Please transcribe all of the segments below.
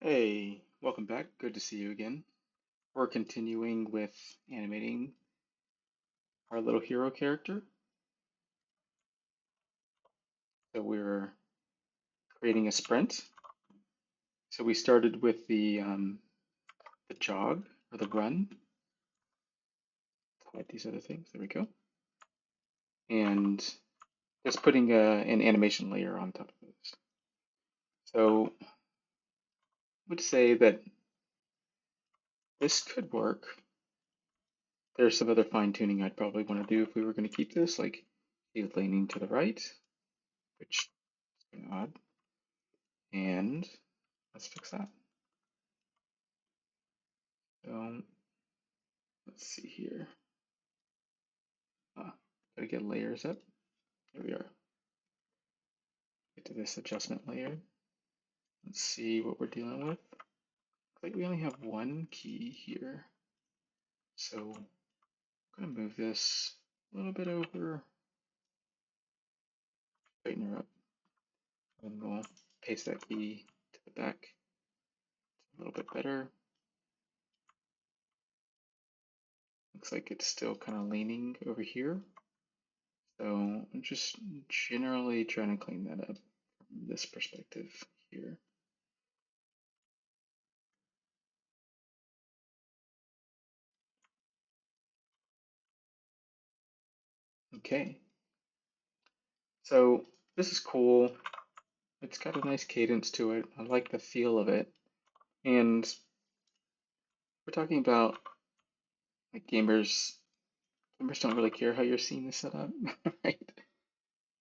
Hey, welcome back. Good to see you again. We're continuing with animating our little hero character. So we're creating a sprint. So we started with the jog or the run. Let's hide these other things. There we go. And just putting an animation layer on top of this. So I would say that this could work. There's some other fine tuning I'd probably want to do if we were going to keep this, like he's leaning to the right, which is kind of odd. And let's fix that. So let's see here. Gotta get layers up. Here we are. Get to this adjustment layer. Let's see what we're dealing with. Looks like we only have one key here. So I'm gonna move this a little bit over, straighten her up, and we'll paste that key to the back. It's a little bit better. Looks like it's still kind of leaning over here. So I'm just generally trying to clean that up from this perspective here. Okay, so this is cool. It's got a nice cadence to it. I like the feel of it. And we're talking about like gamers don't really care how your scene is set up, right?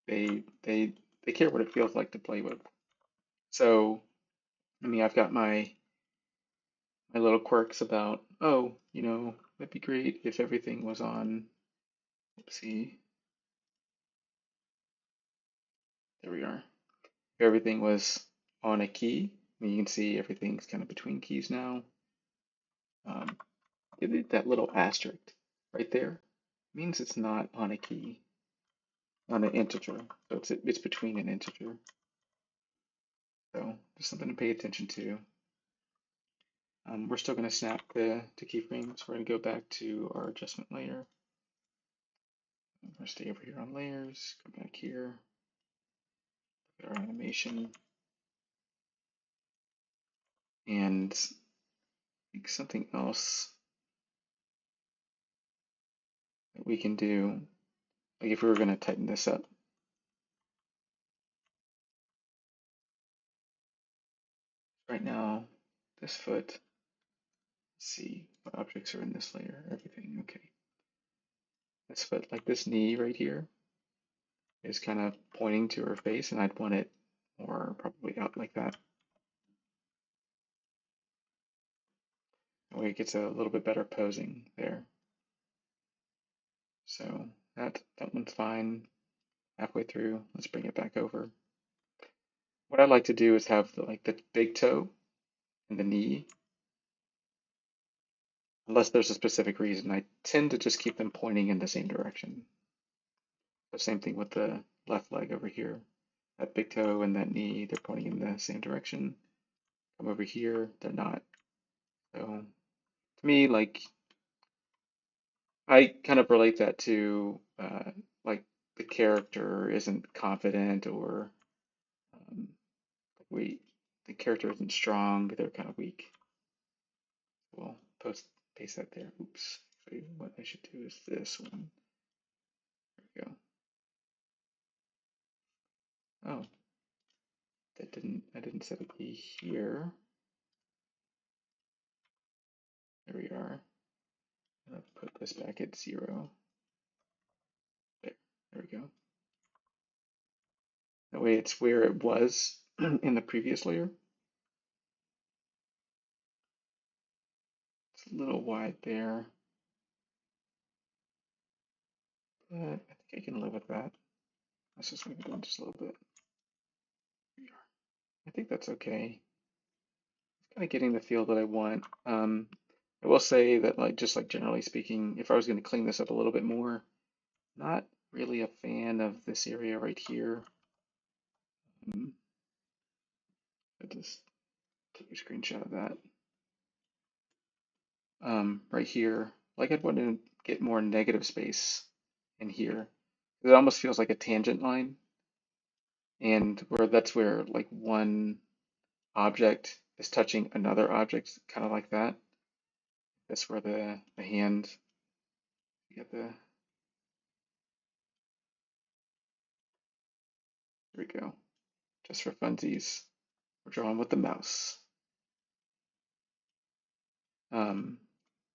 They they they care what it feels like to play with. So, I mean, I've got my little quirks about, oh, that'd be great if everything was on, oopsie, there we are. If everything was on a key. I mean, you can see everything's kind of between keys now. Um, that little asterisk right there means it's not on a key, on an integer. So it's between an integer. So just something to pay attention to. We're still going to snap the keyframes. We're going to go back to our adjustment layer. We're going to stay over here on layers, go back here, look at our animation, and I think something else that we can do, like if we were going to tighten this up. Right now, this foot, let's see what objects are in this layer, everything, okay. This foot, like this knee right here, is kind of pointing to her face, and I'd want it more probably out like that. That way it gets a little bit better posing there. So that one's fine. Halfway through, let's bring it back over. What I like to do is have the big toe and the knee, unless there's a specific reason. I tend to just keep them pointing in the same direction. The same thing with the left leg over here. That big toe and that knee, they're pointing in the same direction. Come over here, they're not. So to me, like I kind of relate that to like the character isn't confident or um, we the character isn't strong, they're kind of weak. We'll paste that there. Oops. So what I should do is this one. There we go. Oh, I didn't set a key here. There we are. I'll put this back at 0. There we go. That way it's where it was in the previous layer. It's a little wide there, but I think I can live with that. Let's just move it in just a little bit. I think that's okay. It's kind of getting the feel that I want. I will say that, just like generally speaking, if I was going to clean this up a little bit more, not really a fan of this area right here. I just take a screenshot of that. Right here, like I'd want to get more negative space in here. It almost feels like a tangent line, and that's where like one object is touching another object, kind of like that. That's where the hand, you get the, there we go. Just for funsies, we're drawing with the mouse. Um,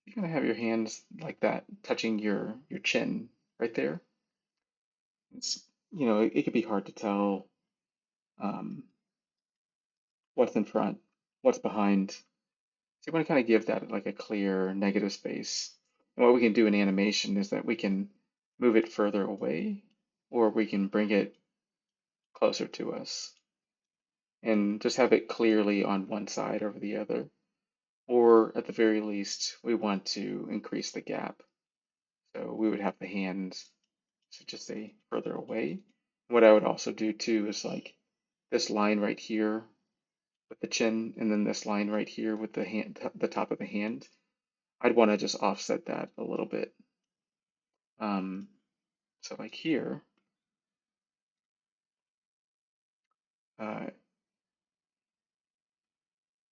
you're gonna have your hands like that, touching your chin right there. It's, it could be hard to tell um, what's in front, what's behind. So you want to kind of give that like a clear negative space. And what we can do in animation is that we can move it further away, or we can bring it closer to us and just have it clearly on one side over the other. Or at the very least, we want to increase the gap. So we would have the hands to just say further away. What I would also do too is like this line right here with the chin, and then this line right here with the hand, the top of the hand. I'd want to just offset that a little bit. Um, so like here, uh,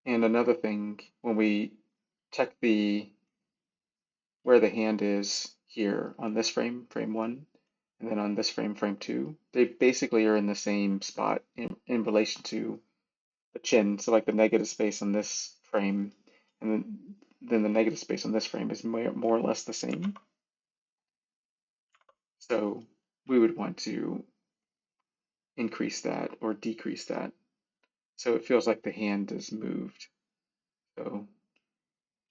and another thing, when we check where the hand is here on this frame, frame one, and then on this frame, frame two, they basically are in the same spot in relation to the chin. So like the negative space on this frame, and then the negative space on this frame is more or less the same. So we would want to increase that or decrease that. So it feels like the hand is moved. So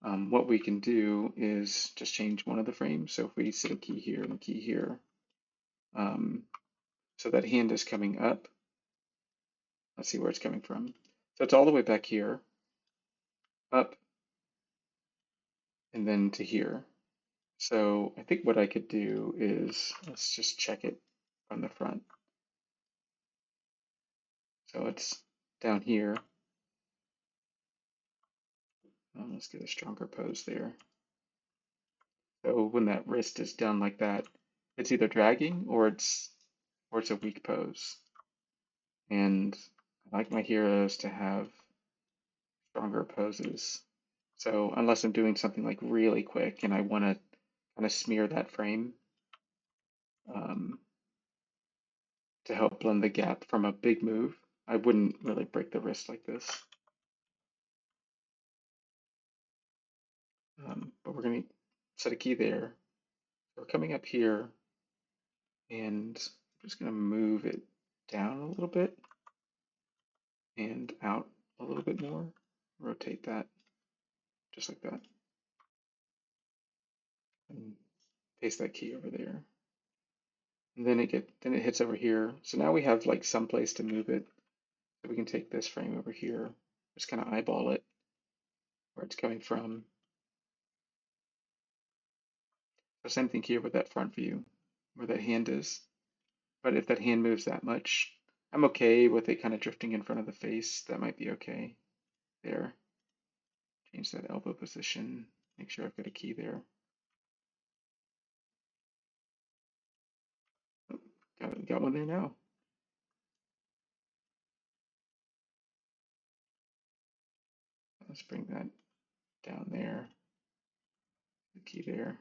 what we can do is just change one of the frames. So if we set a key here and a key here, um, so that hand is coming up. Let's see where it's coming from. So it's all the way back here, up, and then to here. So I think what I could do is, let's just check it from the front. So it's down here. Let's get a stronger pose there. So when that wrist is down like that, it's either dragging or it's a weak pose. And I like my heroes to have stronger poses. So unless I'm doing something like really quick and I want to kind of smear that frame um, to help blend the gap from a big move, I wouldn't really break the wrist like this. But we're going to set a key there. We're coming up here and I'm just going to move it down a little bit and out a little bit more. Rotate that just like that. And paste that key over there. And then it hits over here. So now we have like some place to move it. So we can take this frame over here, just kind of eyeball it where it's coming from. So same thing here with that front view, where that hand is. But if that hand moves that much, I'm okay with it kind of drifting in front of the face. That might be okay. There. Change that elbow position. Make sure I've got a key there. Oh, got one there now. Let's bring that down there. The key there.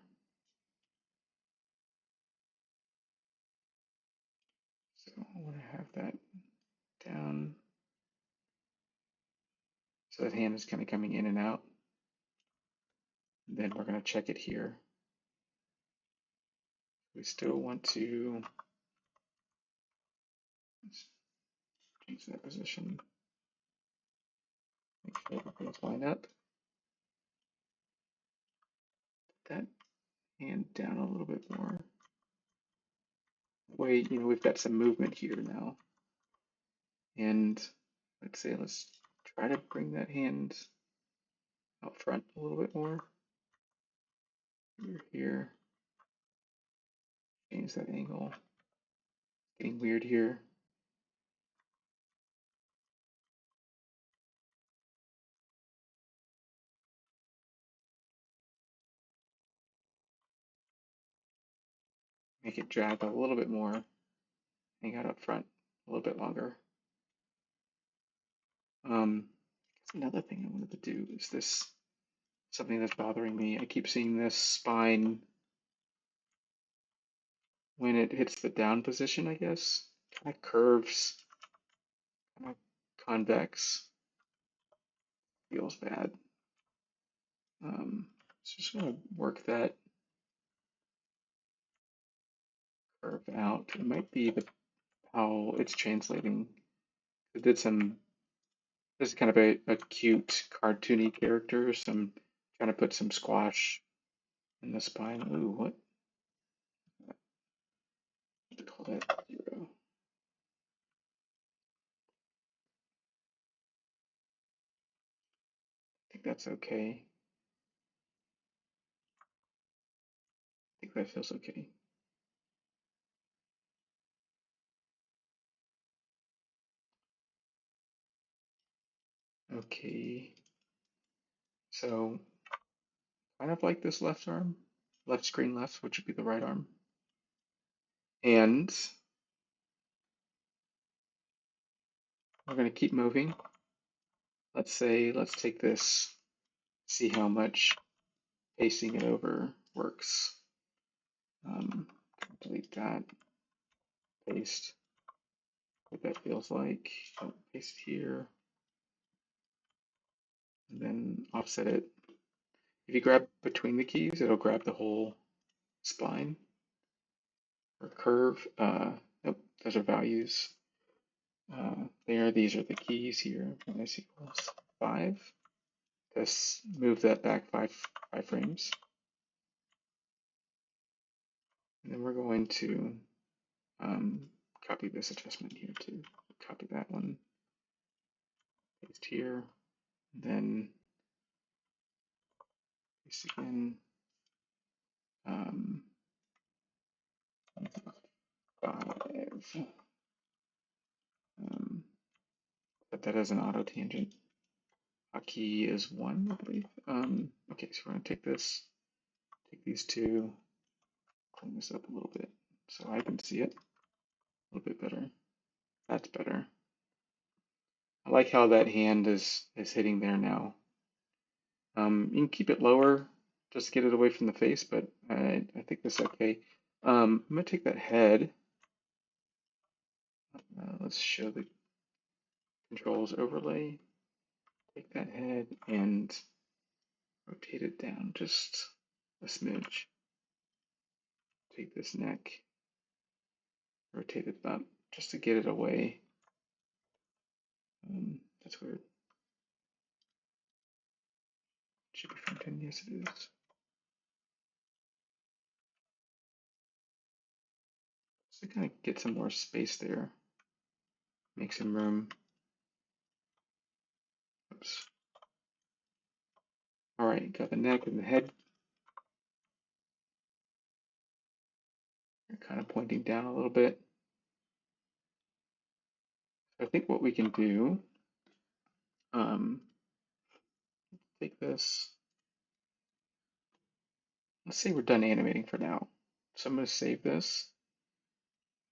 So I want to have that down. So that hand is kind of coming in and out. And then we're going to check it here. We still want to change that position. Make sure everything's lined up. Put that hand down a little bit more. That way, we've got some movement here now. And let's try to bring that hand out front a little bit more. Here. Change that angle. Getting weird here. make it drag a little bit more, hang out up front a little bit longer. Another thing I wanted to do is this, something that's bothering me. I keep seeing this spine when it hits the down position, I guess. Kind of curves, kind of convex. Feels bad. So just want to work that curve out. It might be how it's translating. It did some, this is kind of a cute cartoony character, so I'm trying to put some squash in the spine. Ooh, what? To call that 0. I think that's okay. I think that feels okay. Okay. So kind of like this left arm, left screen left, which would be the right arm. And we're going to keep moving. Let's take this, see how much pasting it over works. Delete that, paste what that feels like. Oh, paste it here, and then offset it. If you grab between the keys, it'll grab the whole spline or curve. Nope, those are values. These are the keys here. Minus equals 5. Just move that back five frames. And then we're going to copy this adjustment here too. Copy that one, paste here, then paste again. 5. Set that as an auto tangent. Key is 1, I believe. Okay, so we're going to take this, take these two, clean this up a little bit so I can see it a little bit better. That's better. I like how that hand is hitting there now. You can keep it lower just to get it away from the face, but I think this is okay. I'm going to take that head. Let's show the controls overlay. Take that head and rotate it down just a smidge. Take this neck, rotate it up just to get it away. That's weird. Should be front end. Yes, it is. So kind of get some more space there. Make some room. Oops. All right, got the neck and the head. They're kind of pointing down a little bit. I think what we can do, take this. Let's say we're done animating for now. So I'm going to save this.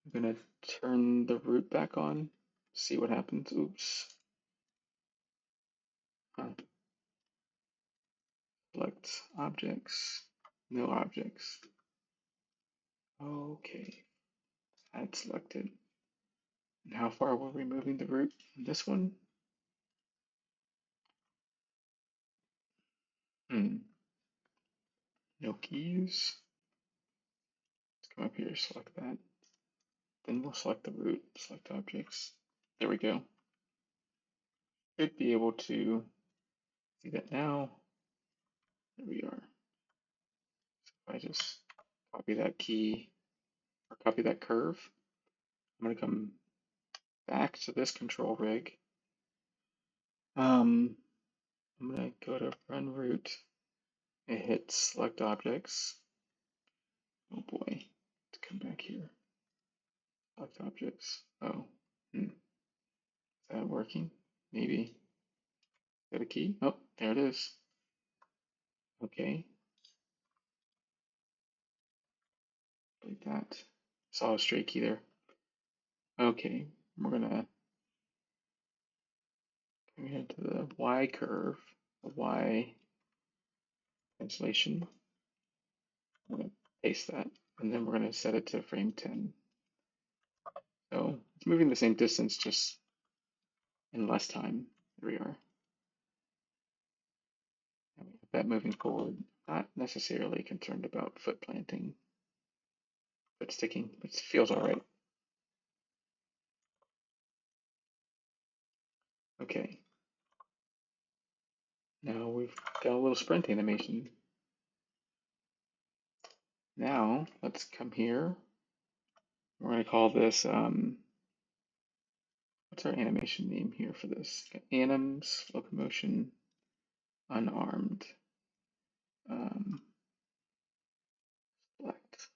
I'm going to turn the root back on, see what happens. Oops. Select objects, no objects. Okay, that's selected. And how far were we moving the root? This one? No keys. Let's come up here, select that. Then we'll select the root, select objects. There we go. Should be able to see that now. There we are. So if I just copy that key or copy that curve, I'm going to come back to this control rig. I'm going to go to run root and hit select objects. Oh boy, let's come back here. Select objects. Oh, is that working? Maybe. Got a key? Oh, there it is. Okay. delete that. Saw a stray key there. Okay, we're gonna come here to the Y curve, the Y translation. I'm gonna paste that, and then we're gonna set it to frame 10. So it's moving the same distance, just in less time. Here we are. And we have that moving forward. Not necessarily concerned about foot planting, foot sticking. It feels all right. Okay. Now we've got a little sprint animation. Now let's come here. We're going to call this, what's our animation name here for this? Anims, locomotion, unarmed. Select.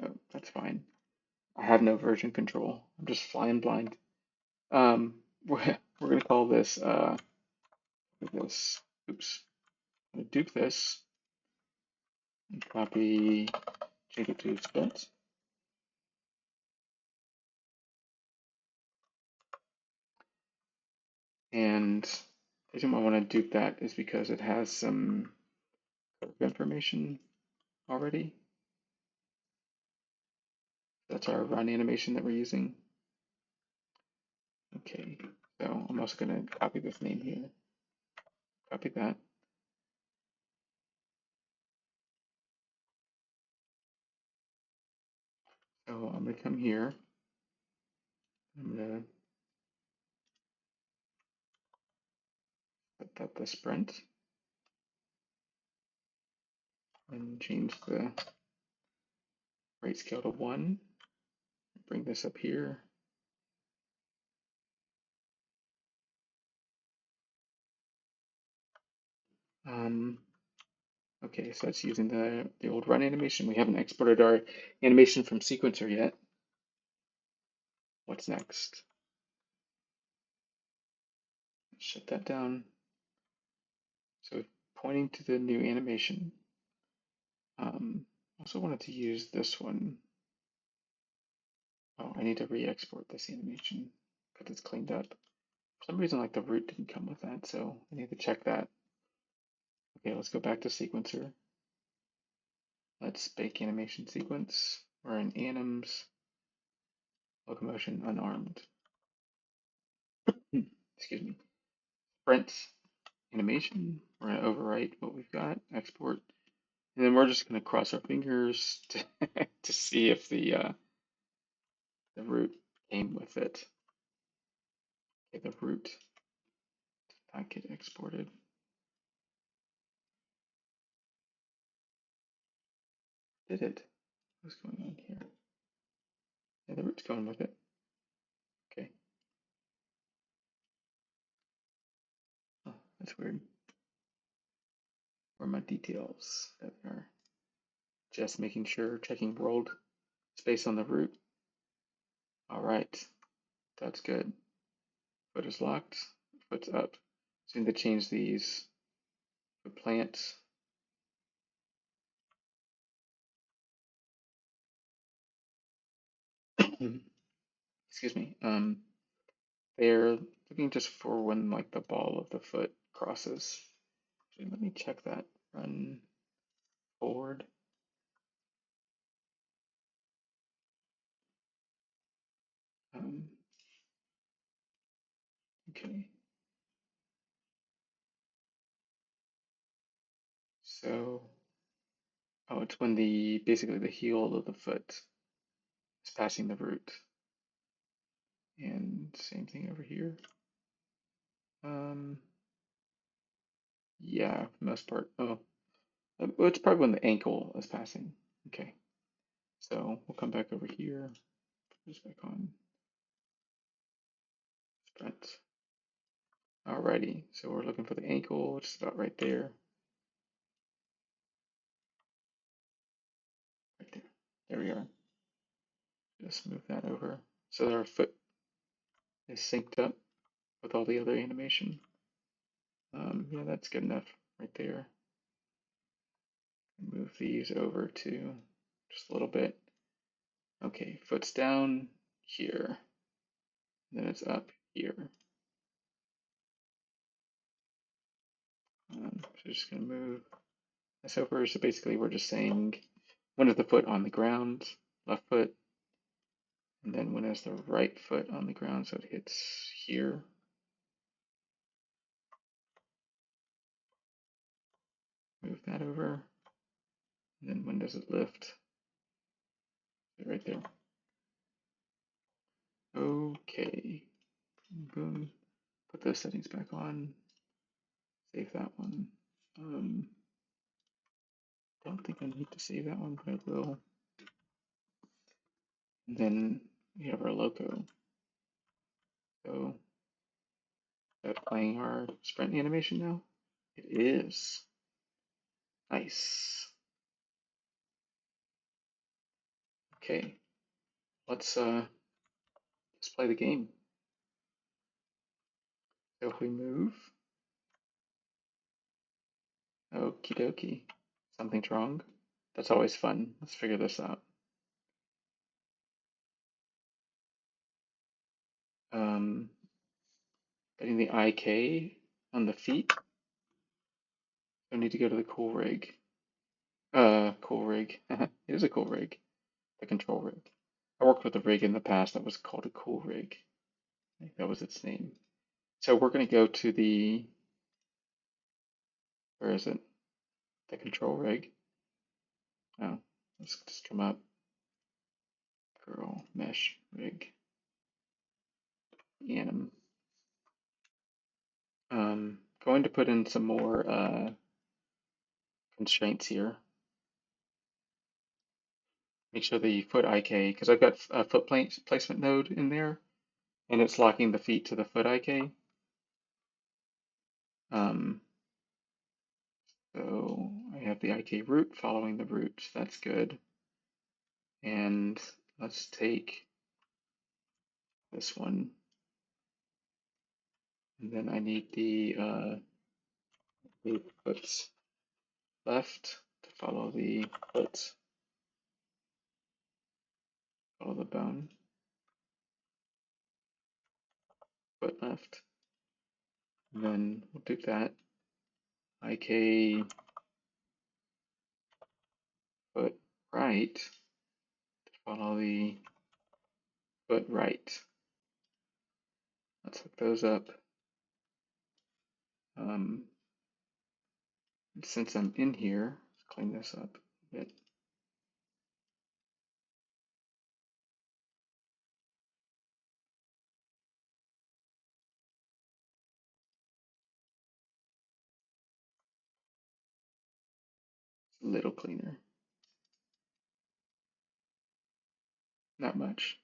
Oh, that's fine. I have no version control. I'm just flying blind. Um, we're going to call this, oops, I'm going to dupe this and copy, change it to sprint. And the reason why I want to dupe that is because it has some curve information already. That's our run animation that we're using. Okay, so I'm also going to copy this name here. Copy that. So I'm going to come here. I'm going to put that the sprint and change the rate scale to 1. Bring this up here. Okay, so that's using the old run animation. We haven't exported our animation from sequencer yet. What's next? Shut that down. So pointing to the new animation. Also wanted to use this one. Oh, I need to re-export this animation because it's cleaned up. For some reason, like the root didn't come with that, so I need to check that. Okay, let's go back to sequencer. Let's bake animation sequence. We're in anims, locomotion, unarmed. Excuse me. Sprint animation. We're gonna overwrite what we've got, export, and then we're just gonna cross our fingers to, to see if the root came with it. Okay, the root did not get exported. Did it? What's going on here? Yeah, the root's going with it. Okay. Oh, that's weird. Where are my details? There they are. Just making sure, checking world space on the root. All right, that's good. Foot is locked, foot's up. So I need to change these. For plants. Excuse me. They're looking just for when like the ball of the foot crosses. Actually, let me check that. Run forward. Okay. So, oh, it's when basically the heel of the foot is passing the root. And same thing over here. Yeah, for the most part. Oh, well, it's probably when the ankle is passing. Okay. So we'll come back over here. Put this back on. Sprint. Alrighty, so we're looking for the ankle, which is about right there. Right there. There we are. Just move that over so that our foot is synced up with all the other animation. Yeah, that's good enough right there. Move these over to just a little bit. Okay, foot's down here, then it's up here. So just gonna move this over. So basically we're just saying when is the foot on the ground, left foot, and then when is the right foot on the ground, so it hits here. Move that over, and then when does it lift? Right there. Okay, boom. Put those settings back on. Save that one. Don't think I need to save that one, but I will. And then we have our logo. So is that playing our sprint animation now? It is. Nice. Okay, let's play the game. So if we move, okie dokie. Something's wrong. That's always fun. Let's figure this out. Getting the IK on the feet. I need to go to the cool rig. Cool rig. It is a cool rig. The control rig. I worked with a rig in the past that was called a cool rig. I think that was its name. So we're going to go to the, where is it? The control rig. Oh, let's just come up. Girl mesh rig. Anim. Going to put in some more constraints here. Make sure the foot IK, because I've got a foot placement node in there, and it's locking the feet to the foot IK. So I have the IK root following the root. That's good. And let's take this one. And then I need the foot left to follow the foot, follow the bone, foot left. And then we'll do that. IK foot right to follow the foot right. Let's hook those up. Since I'm in here, let's clean this up a bit. It's a little cleaner. Not much.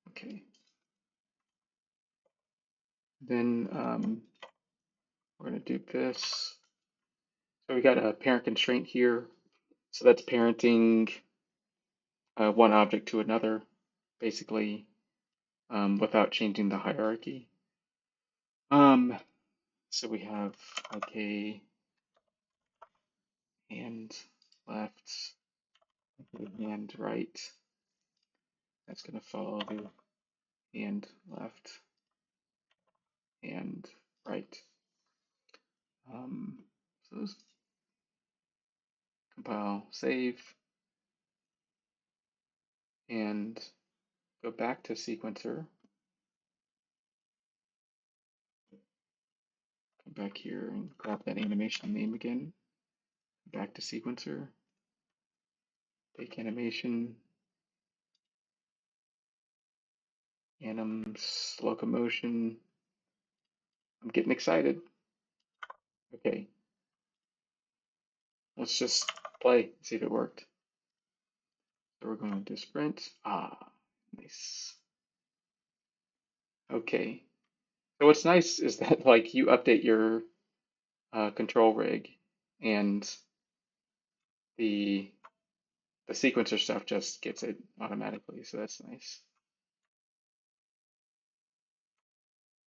Okay. Then we're going to do this. So we got a parent constraint here. So that's parenting one object to another, basically, without changing the hierarchy. So we have IK and left and right. That's going to follow the and left and right. So those compile, save, and go back to sequencer. Come back here and grab that animation name again. Back to sequencer. Take animation. Anims, locomotion. I'm getting excited. Okay, let's just play, see if it worked. So we're going to sprint. Nice. Okay. So what's nice is that like you update your control rig and the the sequencer stuff just gets it automatically. So that's nice.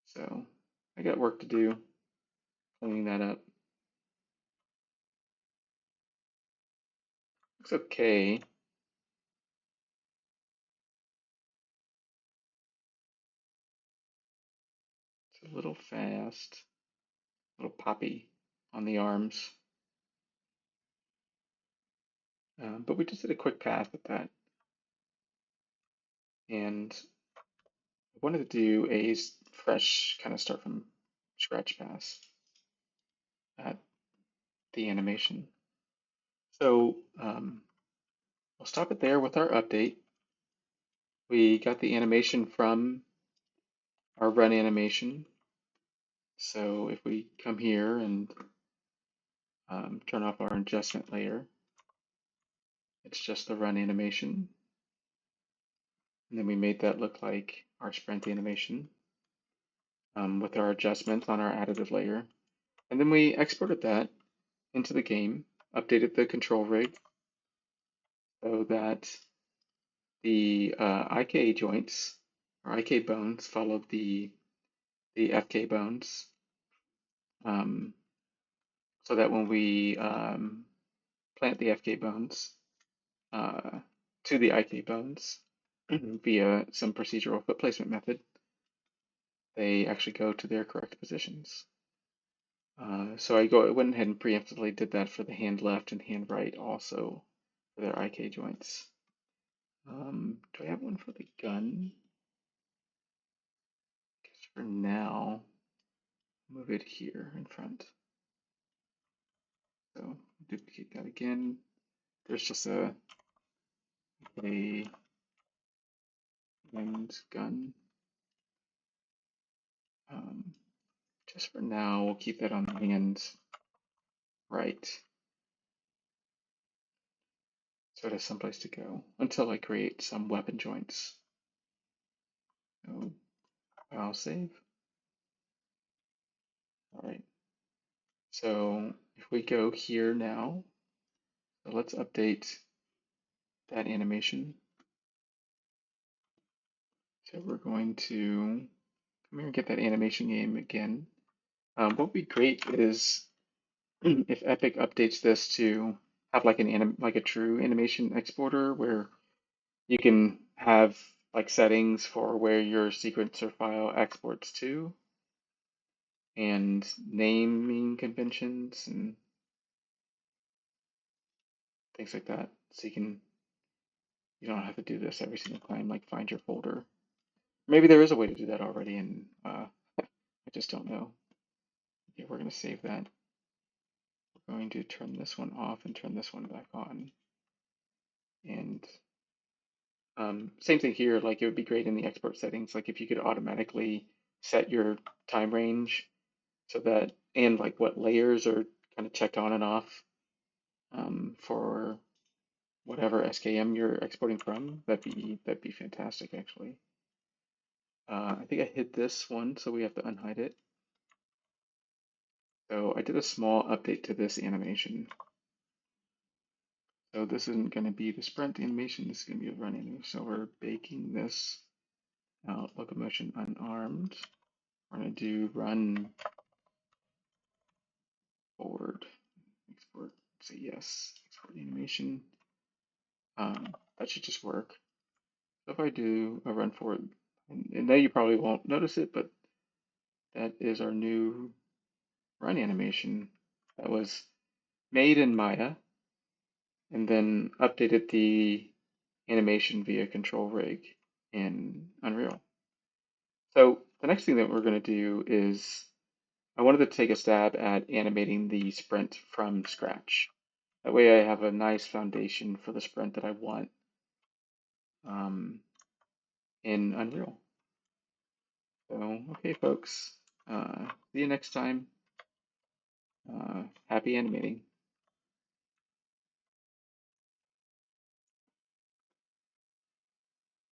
So I got work to do cleaning that up. looks okay. It's a little fast, a little poppy on the arms. But we just did a quick pass at that. And I wanted to do a fresh kind of start from scratch pass at the animation. So we'll stop it there with our update. We got the animation from our run animation. So if we come here and turn off our adjustment layer, it's just the run animation. And then we made that look like our sprint animation with our adjustments on our additive layer. And then we exported that into the game, updated the control rig so that the IK joints or IK bones followed the FK bones, so that when we plant the FK bones uh, to the IK bones via some procedural foot placement method, they actually go to their correct positions. So I went ahead and preemptively did that for the hand left and hand right also for their IK joints. Do I have one for the gun? Guess for now, move it here in front. So duplicate that again. There's just a and gun. Just for now, we'll keep that on the hand right. So it has someplace to go until I create some weapon joints. So I'll save. All right. So if we go here now, so let's update that animation. So we're going to come here and get that animation game again. What would be great is if Epic updates this to have like like a true animation exporter where you can have like settings for where your sequencer file exports to and naming conventions and things like that. So you don't have to do this every single time, like find your folder. Maybe there is a way to do that already, and I just don't know. Okay, we're going to save that. We're going to turn this one off and turn this one back on. And same thing here, like it would be great in the export settings, like if you could automatically set your time range so that, and like what layers are kind of checked on and off for whatever SKM you're exporting from. That'd be fantastic, actually. I think I hid this one, so we have to unhide it. So I did a small update to this animation. So this isn't going to be the sprint animation, this is going to be a run animation. So we're baking this out, locomotion unarmed. We're going to do run forward, export, say yes, export animation. That should just work. So if I do a run forward, and now you probably won't notice it, but that is our new run animation that was made in Maya and then updated the animation via control rig in Unreal. So the next thing that we're going to do is I wanted to take a stab at animating the sprint from scratch. That way I have a nice foundation for the sprint that I want in Unreal. So, okay, folks, see you next time. Happy animating.